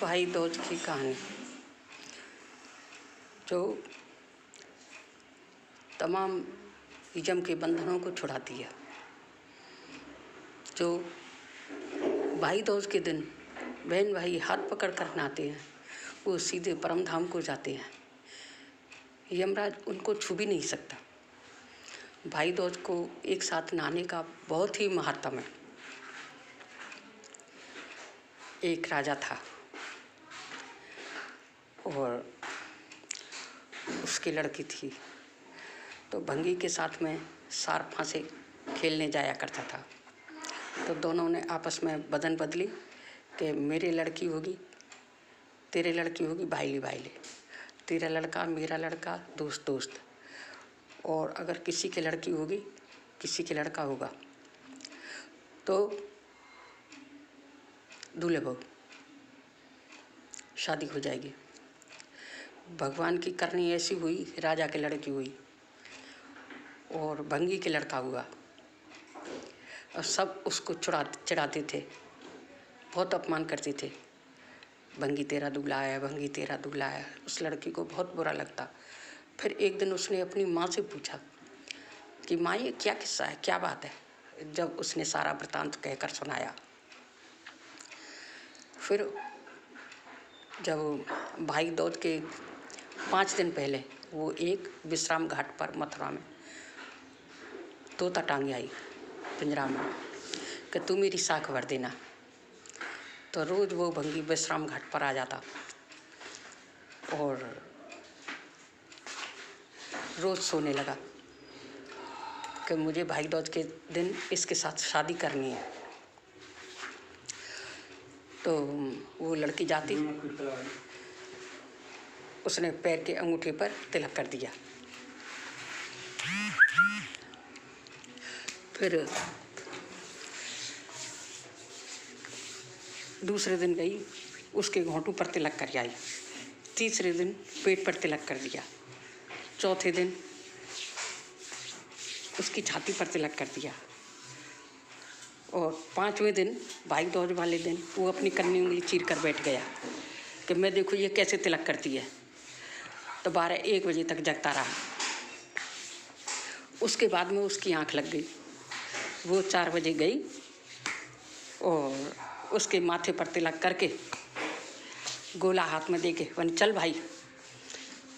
भाई दूज की कहानी जो तमाम इजम के बंधनों को छुड़ाती है। जो भाई दूज के दिन बहन भाई हाथ पकड़ कर नहाते हैं, वो सीधे परम धाम को जाते हैं। यमराज उनको छू भी नहीं सकता। भाई दूज को एक साथ नहाने का बहुत ही महत्व है। एक राजा था और उसकी लड़की थी, तो भंगी के साथ में सार फांसे खेलने जाया करता था। तो दोनों ने आपस में बदन बदली कि मेरी लड़की होगी तेरे लड़की होगी, भाईली भाईली, तेरा लड़का मेरा लड़का, दोस्त दोस्त, और अगर किसी की लड़की होगी किसी के लड़का होगा तो दूल्हे बहू शादी हो जाएगी। भगवान की करनी ऐसी हुई, राजा की लड़की हुई और भंगी के लड़का हुआ, और सब उसको चिढ़ाते थे, बहुत अपमान करते थे। भंगी तेरा दूल्हा है, भंगी तेरा दूल्हा है। उस लड़की को बहुत बुरा लगता। फिर एक दिन उसने अपनी माँ से पूछा कि माँ ये क्या किस्सा है, क्या बात है। जब उसने सारा वृतांत कहकर सुनाया, फिर जब भाई दूज के 5 दिन पहले वो एक विश्राम घाट पर मथुरा में तोता टांगे आई पिंजरा में कि तू मेरी साख भर देना। तो रोज़ वो भंगी विश्राम घाट पर आ जाता और रोज़ सोने लगा कि मुझे भाई दूज के दिन इसके साथ शादी करनी है। तो वो लड़की जाती, उसने पैर के अंगूठे पर तिलक कर दिया। फिर दूसरे दिन गई, उसके घोंटू पर तिलक कर आई। तीसरे दिन पेट पर तिलक कर दिया। चौथे दिन उसकी छाती पर तिलक कर दिया। और 5वें दिन भाई दूज वाले दिन वो अपनी कन्नी उंगली चीर कर बैठ गया कि मैं देखो ये कैसे तिलक करती है। तो 12-1 बजे तक जगता रहा। उसके बाद में उसकी आंख लग गई। वो 4 बजे गई और उसके माथे पर तिलक करके गोला हाथ में दे के बन चल भाई,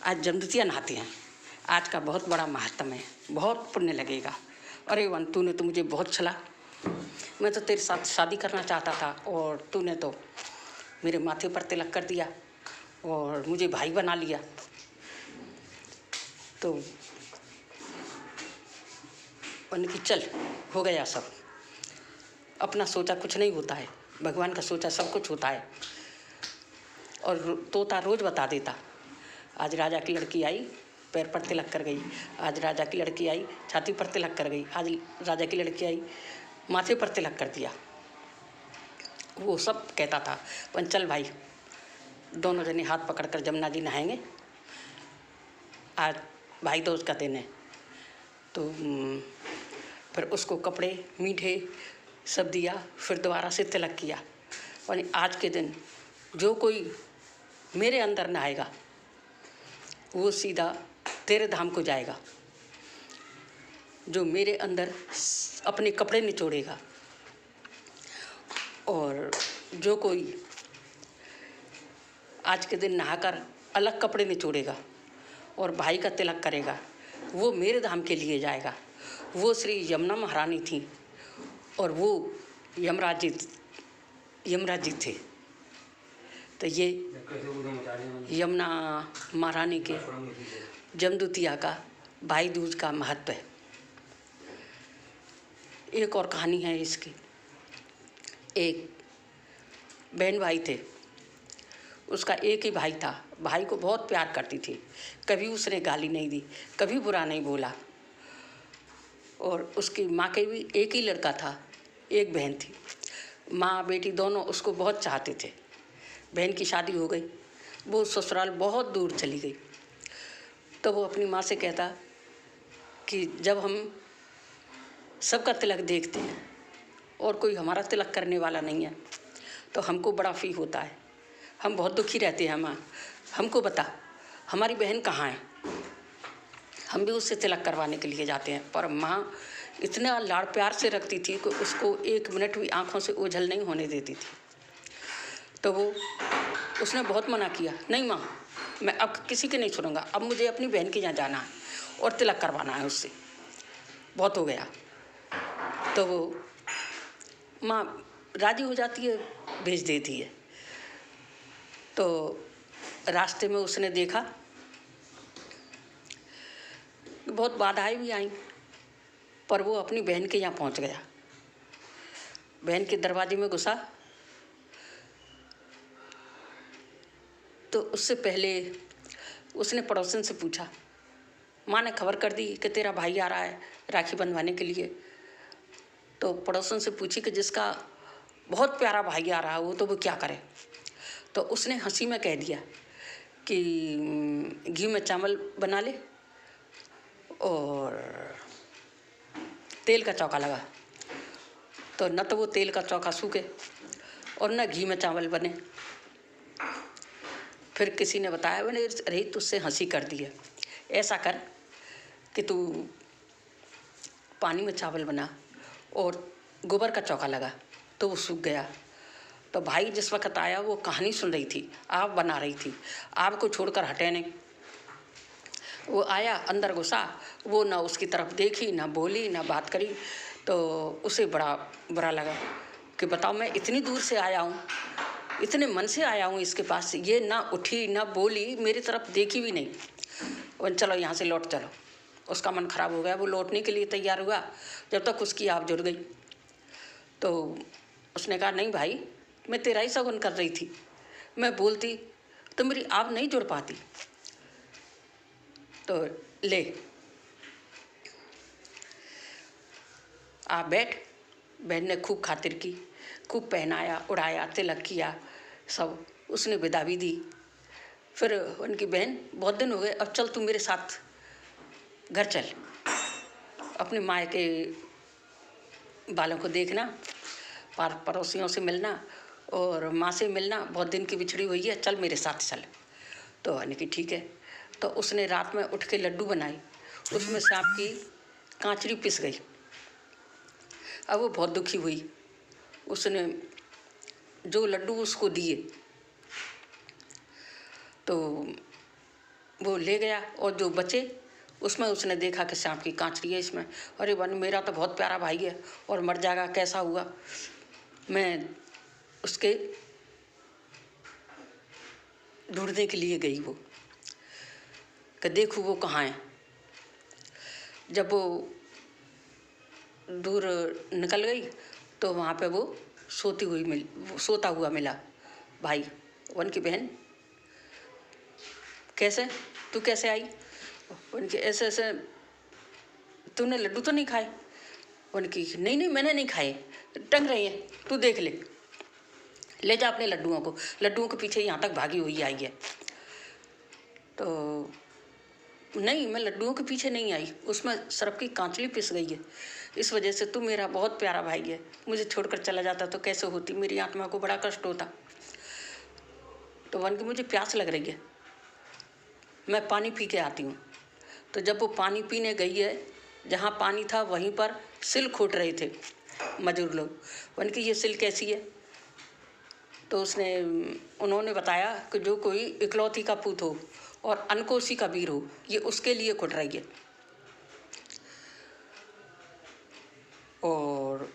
आज जमदूतिया नहाते हैं, आज का बहुत बड़ा महात्म है, बहुत पुण्य लगेगा। अरे वन तूने तो मुझे बहुत छला, मैं तो तेरे साथ शादी करना चाहता था और तूने तो मेरे माथे पर तिलक कर दिया और मुझे भाई बना लिया। तो उनकी चल हो गया सब, अपना सोचा कुछ नहीं होता है, भगवान का सोचा सब कुछ होता है। और तोता रोज बता देता। आज राजा की लड़की आई, पैर पर तिलक कर गई। आज राजा की लड़की आई, छाती पर तिलक कर गई। आज राजा की लड़की आई, माथे पर तिलक कर दिया। वो सब कहता था। पर चल भाई, दोनों जने हाथ पकड़कर जमुना जी नहाएंगे, आज भाई दूज का दिन है। तो फिर उसको कपड़े मीठे सब दिया, फिर दोबारा से तिलक किया। और आज के दिन जो कोई मेरे अंदर नहाएगा वो सीधा तेरे धाम को जाएगा। जो मेरे अंदर अपने कपड़े निचोड़ेगा और जो कोई आज के दिन नहाकर अलग कपड़े निचोड़ेगा और भाई का तिलक करेगा, वो मेरे धाम के लिए जाएगा। वो श्री यमुना महारानी थी और वो यमराज जी थे। तो ये यमुना महारानी के जमदूतिया का भाई दूज का महत्व है। एक और कहानी है इसकी। एक बहन भाई थे, उसका एक ही भाई था। भाई को बहुत प्यार करती थी, कभी उसने गाली नहीं दी, कभी बुरा नहीं बोला। और उसकी माँ के भी एक ही लड़का था, एक बहन थी। माँ बेटी दोनों उसको बहुत चाहते थे। बहन की शादी हो गई, वो ससुराल बहुत दूर चली गई। तो वो अपनी माँ से कहता कि जब हम सबका तिलक देखते हैं और कोई हमारा तिलक करने वाला नहीं है तो हमको बड़ा फील होता है। हम बहुत दुखी रहते हैं माँ, हमको बता हमारी बहन कहाँ है। हम भी उससे तिलक करवाने के लिए जाते हैं, पर माँ इतना लाड़ प्यार से रखती थी कि उसको 1 मिनट भी आँखों से ओझल नहीं होने देती थी। तो उसने बहुत मना किया, नहीं माँ मैं अब किसी की नहीं सुनूंगा, अब मुझे अपनी बहन के यहाँ जाना है और तिलक करवाना है उससे, बहुत हो गया। तो माँ राजी हो जाती है, भेज देती है। तो रास्ते में उसने देखा बहुत बाधाएं भी आई, पर वो अपनी बहन के यहाँ पहुँच गया। बहन के दरवाजे में घुसा तो उससे पहले उसने पड़ोसन से पूछा, माँ ने खबर कर दी कि तेरा भाई आ रहा है राखी बंधवाने के लिए। तो पड़ोसन से पूछी कि जिसका बहुत प्यारा भाई आ रहा है वो तो वो क्या करे। तो उसने हंसी में कह दिया कि घी में चावल बना ले और तेल का चौका लगा। तो न तो वो तेल का चौका सूखे और न घी में चावल बने। फिर किसी ने बताया, मैंने अरे तुझसे हंसी कर दी है, ऐसा कर कि तू पानी में चावल बना और गोबर का चौका लगा। तो वो सूख गया। तो भाई जिस वक्त आया वो कहानी सुन रही थी, आप बना रही थी, आपको छोड़कर हटे नहीं। वो आया, अंदर घुसा, वो ना उसकी तरफ देखी, ना बोली, ना बात करी। तो उसे बड़ा बुरा लगा कि बताओ मैं इतनी दूर से आया हूँ, इतने मन से आया हूँ इसके पास, ये ना उठी ना बोली, मेरी तरफ देखी भी नहीं। और चलो यहाँ से लौट चलो। उसका मन खराब हो गया, वो लौटने के लिए तैयार हुआ, जब तक उसकी आप जुड़ गई। तो उसने कहा, नहीं भाई मैं तेरा ही शगुन कर रही थी, मैं बोलती तो मेरी आप नहीं जुड़ पाती। तो ले आप बैठ। बहन ने खूब खातिर की, खूब पहनाया, उड़ाया, तिलक किया, सब उसने विदा भी दी। फिर उनकी बहन, बहुत दिन हो गए, अब चल तू मेरे साथ घर चल, अपने माँ के बालों को देखना, पड़ोसियों से मिलना और माँ से मिलना, बहुत दिन की बिछड़ी हुई है, चल मेरे साथ चल। तो यानी कि ठीक है। तो उसने रात में उठ के लड्डू बनाए, उसमें सांप की कांचड़ी पिस गई। अब वो बहुत दुखी हुई। उसने जो लड्डू उसको दिए तो वो ले गया, और जो बचे उसमें उसने देखा कि सांप की कांचड़ी है इसमें। अरे वन, मेरा तो बहुत प्यारा भाई है और मर जाएगा, कैसा हुआ। मैं उसके ढूंढने के लिए गई, वो कि देखूँ वो कहाँ है। जब वो दूर निकल गई तो वहाँ पे वो सोता हुआ मिला भाई। उनकी बहन, कैसे तू कैसे आई? उनके ऐसे ऐसे, तूने लड्डू तो नहीं खाए? उनकी, नहीं नहीं मैंने नहीं खाए, टंग रही है, तू देख ले जा अपने लड्डुओं के पीछे यहाँ तक भागी हुई आई है। तो नहीं, मैं लड्डुओं के पीछे नहीं आई, उसमें सर्प की कांचली पिस गई है, इस वजह से तू मेरा बहुत प्यारा भाई है, मुझे छोड़कर चला जाता तो कैसे होती, मेरी आत्मा को बड़ा कष्ट होता। तो वन की, मुझे प्यास लग रही है, मैं पानी पी के आती हूँ। तो जब वो पानी पीने गई है, जहाँ पानी था वहीं पर सिल खोट रहे थे मजदूर लोग। वन की, ये सिल कैसी है? तो उन्होंने बताया कि जो कोई इकलौती का पूत हो और अनकोसी का वीर हो, ये उसके लिए खुट रही है। और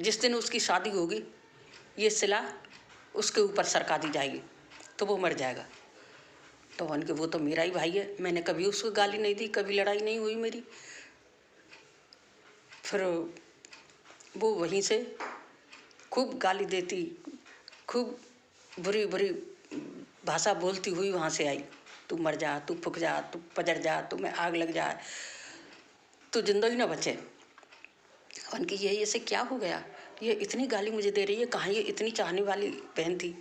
जिस दिन उसकी शादी होगी, ये सिला उसके ऊपर सरका दी जाएगी तो वो मर जाएगा। तो उनके, वो तो मेरा ही भाई है, मैंने कभी उसको गाली नहीं दी, कभी लड़ाई नहीं हुई मेरी। फिर वो वहीं से खूब गाली देती, खूब बुरी बुरी भाषा बोलती हुई वहाँ से आई, तू मर जा, तू फूक जा, तू पजड़ जा, तू में आग लग जाए, तू जिंदगी ना बचे। उनकी, ये ऐसे क्या हो गया, ये इतनी गाली मुझे दे रही है, कहाँ ये इतनी चाहने वाली बहन थी।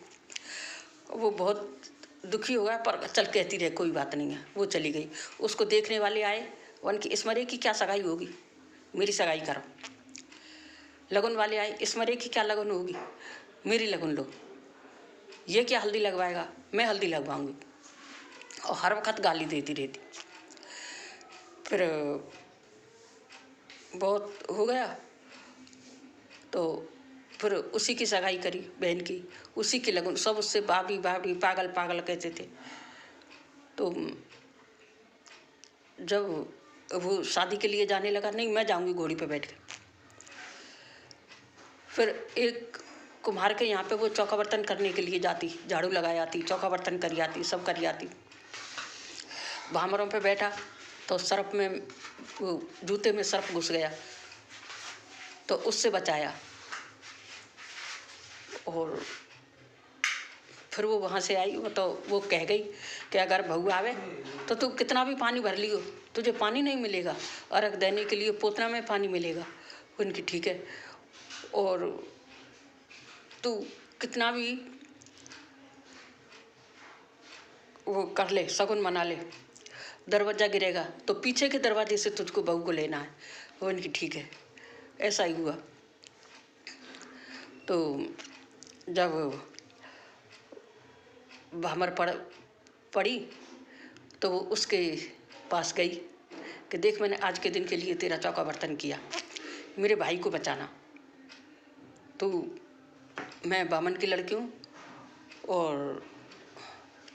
वो बहुत दुखी हो गया, पर चल कहती रहे, कोई बात नहीं है। वो चली गई। उसको देखने वाले आए, उनकी, इस मरे की क्या सगाई होगी, मेरी सगाई करो। लगन वाले आए, इस मरे की क्या लगन होगी, मेरी लगन लो। ये क्या हल्दी लगवाएगा, मैं हल्दी लगवाऊंगी। और हर वक्त गाली देती रहती। फिर बहुत हो गया तो फिर उसी की सगाई करी बहन की, उसी की लगन। सब उससे बाबरी बाबरी पागल पागल कहते थे। तो जब वो शादी के लिए जाने लगा, नहीं मैं जाऊंगी घोड़ी पे बैठ के। फिर एक कुम्हार के यहाँ पे वो चौका बर्तन करने के लिए जाती, झाड़ू लगा आती, चौका बर्तन करी आती, सब करी आती। भामरों पे बैठा तो सर्प में, वो जूते में सर्प घुस गया तो उससे बचाया। और फिर वो वहाँ से आई तो वो कह गई कि अगर बहू आवे तो तू कितना भी पानी भर लियो, तुझे पानी नहीं मिलेगा, अर्घ देने के लिए पोतना में पानी मिलेगा। उनकी ठीक है, और तू कितना भी वो कर ले, शगुन मना ले, दरवाजा गिरेगा तो पीछे के दरवाजे से तुझको बहू को लेना है। वो इनकी ठीक है। ऐसा ही हुआ। तो जब भामर पड़ी तो वो उसके पास गई कि देख, मैंने आज के दिन के लिए तेरा चौका बर्तन किया, मेरे भाई को बचाना। तू, मैं बामन की लड़की हूँ और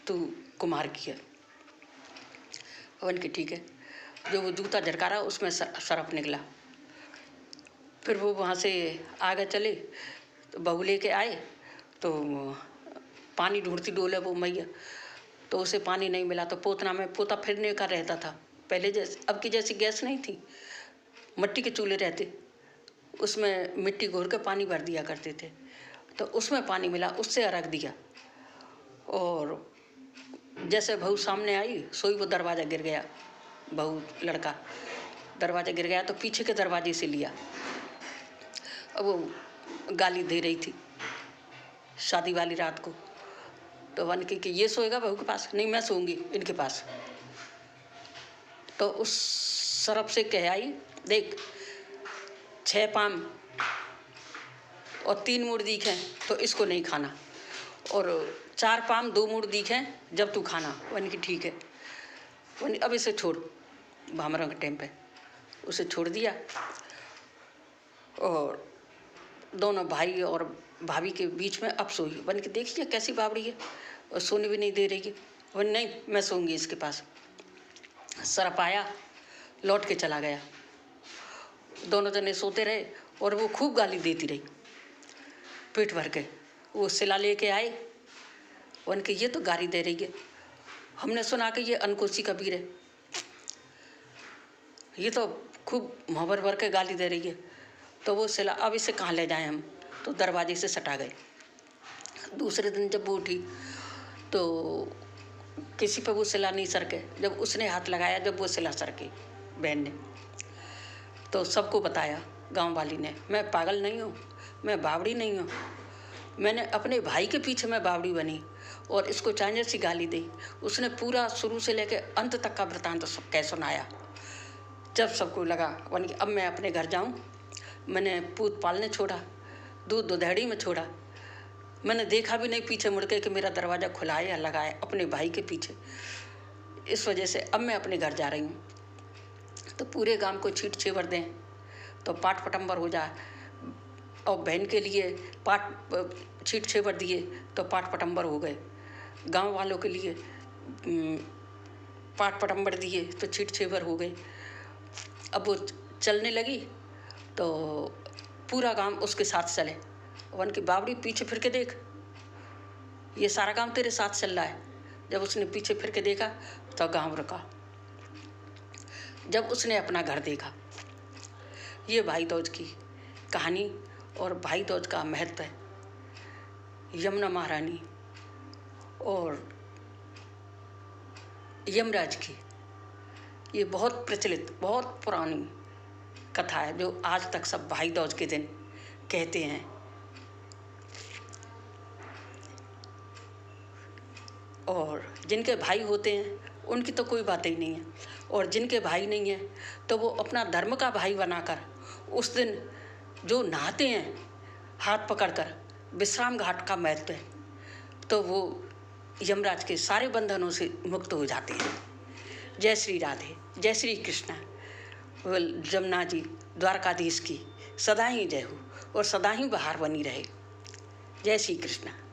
तू कुम्हार की है। वन की ठीक है। जो वो जूता झटकारा उसमें सर्प निकला। फिर वो वहाँ से आगे चले तो बहू लेके आए तो पानी ढूंढती डोले वो मैया, तो उसे पानी नहीं मिला। तो पोतना में पोता फिरने का रहता था। पहले जैसे अब की जैसी गैस नहीं थी, मिट्टी के चूल्हे रहते, उसमें मिट्टी घोर के पानी भर दिया करते थे। तो उसमें पानी मिला, उससे अर्घ दिया। और जैसे बहू सामने आई सोई वो दरवाज़ा गिर गया। बहू लड़का दरवाज़ा गिर गया तो पीछे के दरवाजे से लिया। अब वो गाली दे रही थी शादी वाली रात को। तो वन की कि ये सोएगा बहू के पास, नहीं मैं सोऊंगी इनके पास। तो उस सर्प से कह आई, देख 6 पाम और 3 मुड़ दिखे तो इसको नहीं खाना, और 4 पाम 2 मुड़ दिखे जब तू खाना। वन की ठीक है। वन अब इसे छोड़, भामरों के टाइम पे उसे छोड़ दिया। और दोनों भाई और भाभी के बीच में अब सोई। वन की देखिए कैसी बावड़ी है, और सोने भी नहीं दे रही है। वन नहीं, मैं सोऊंगी इसके पास। सर्प आया, लौट के चला गया। दोनों जने सोते रहे और वो खूब गाली देती रही पेट भर के। वो सिला लेके आए। वन के ये तो गाली दे रही है, हमने सुना कि ये अनकोसी कबीर है, ये तो खूब मोहब्बत भर के गाली दे रही है। तो वो सिला, अब इसे कहाँ ले जाएं हम, तो दरवाजे से सटा गए। दूसरे दिन जब वो उठी तो किसी पे वो सिला नहीं सरके। जब उसने हाथ लगाया, जब वो सिला सरकी बहन ने, तो सबको बताया गांव वाली ने, मैं पागल नहीं हूँ, मैं बावड़ी नहीं हूँ, मैंने अपने भाई के पीछे मैं बावड़ी बनी और इसको चांजर सी गाली दी। उसने पूरा शुरू से लेकर अंत तक का वृतांत तो सब कह सुनाया। जब सबको लगा वन अब मैं अपने घर जाऊँ, मैंने पूत पालने छोड़ा, दूध दुधेड़ी में छोड़ा, मैंने देखा भी नहीं पीछे मुड़ के कि मेरा दरवाज़ा खुला है या लगा है, अपने भाई के पीछे। इस वजह से अब मैं अपने घर जा रही हूँ। तो पूरे गांव को छीट छेवर दें तो पाट पटम्बर हो जाए, और बहन के लिए पाट छीट छेवर दिए तो पाट पटम्बर हो गए। गांव वालों के लिए पाट पटम्बर दिए तो छीट छेवर हो गए। अब वो चलने लगी तो पूरा गांव उसके साथ चले। वन की बावड़ी पीछे फिर के देख, ये सारा गांव तेरे साथ चल रहा है। जब उसने पीछे फिर के देखा तो गांव रुका। जब उसने अपना घर देखा, ये भाई दूज की कहानी और भाई दूज का महत्व है। यमुना महारानी और यमराज की ये बहुत प्रचलित, बहुत पुरानी कथा है, जो आज तक सब भाई दूज के दिन कहते हैं। और जिनके भाई होते हैं उनकी तो कोई बात ही नहीं है, और जिनके भाई नहीं है तो वो अपना धर्म का भाई बनाकर उस दिन जो नहाते हैं हाथ पकड़कर, विश्राम घाट का महत्व है। तो वो यमराज के सारे बंधनों से मुक्त हो जाते हैं। जय श्री राधे, जय श्री कृष्णा। जमुना जी द्वारकाधीश की सदा ही जय हो और सदा ही बहार बनी रहे। जय श्री कृष्णा।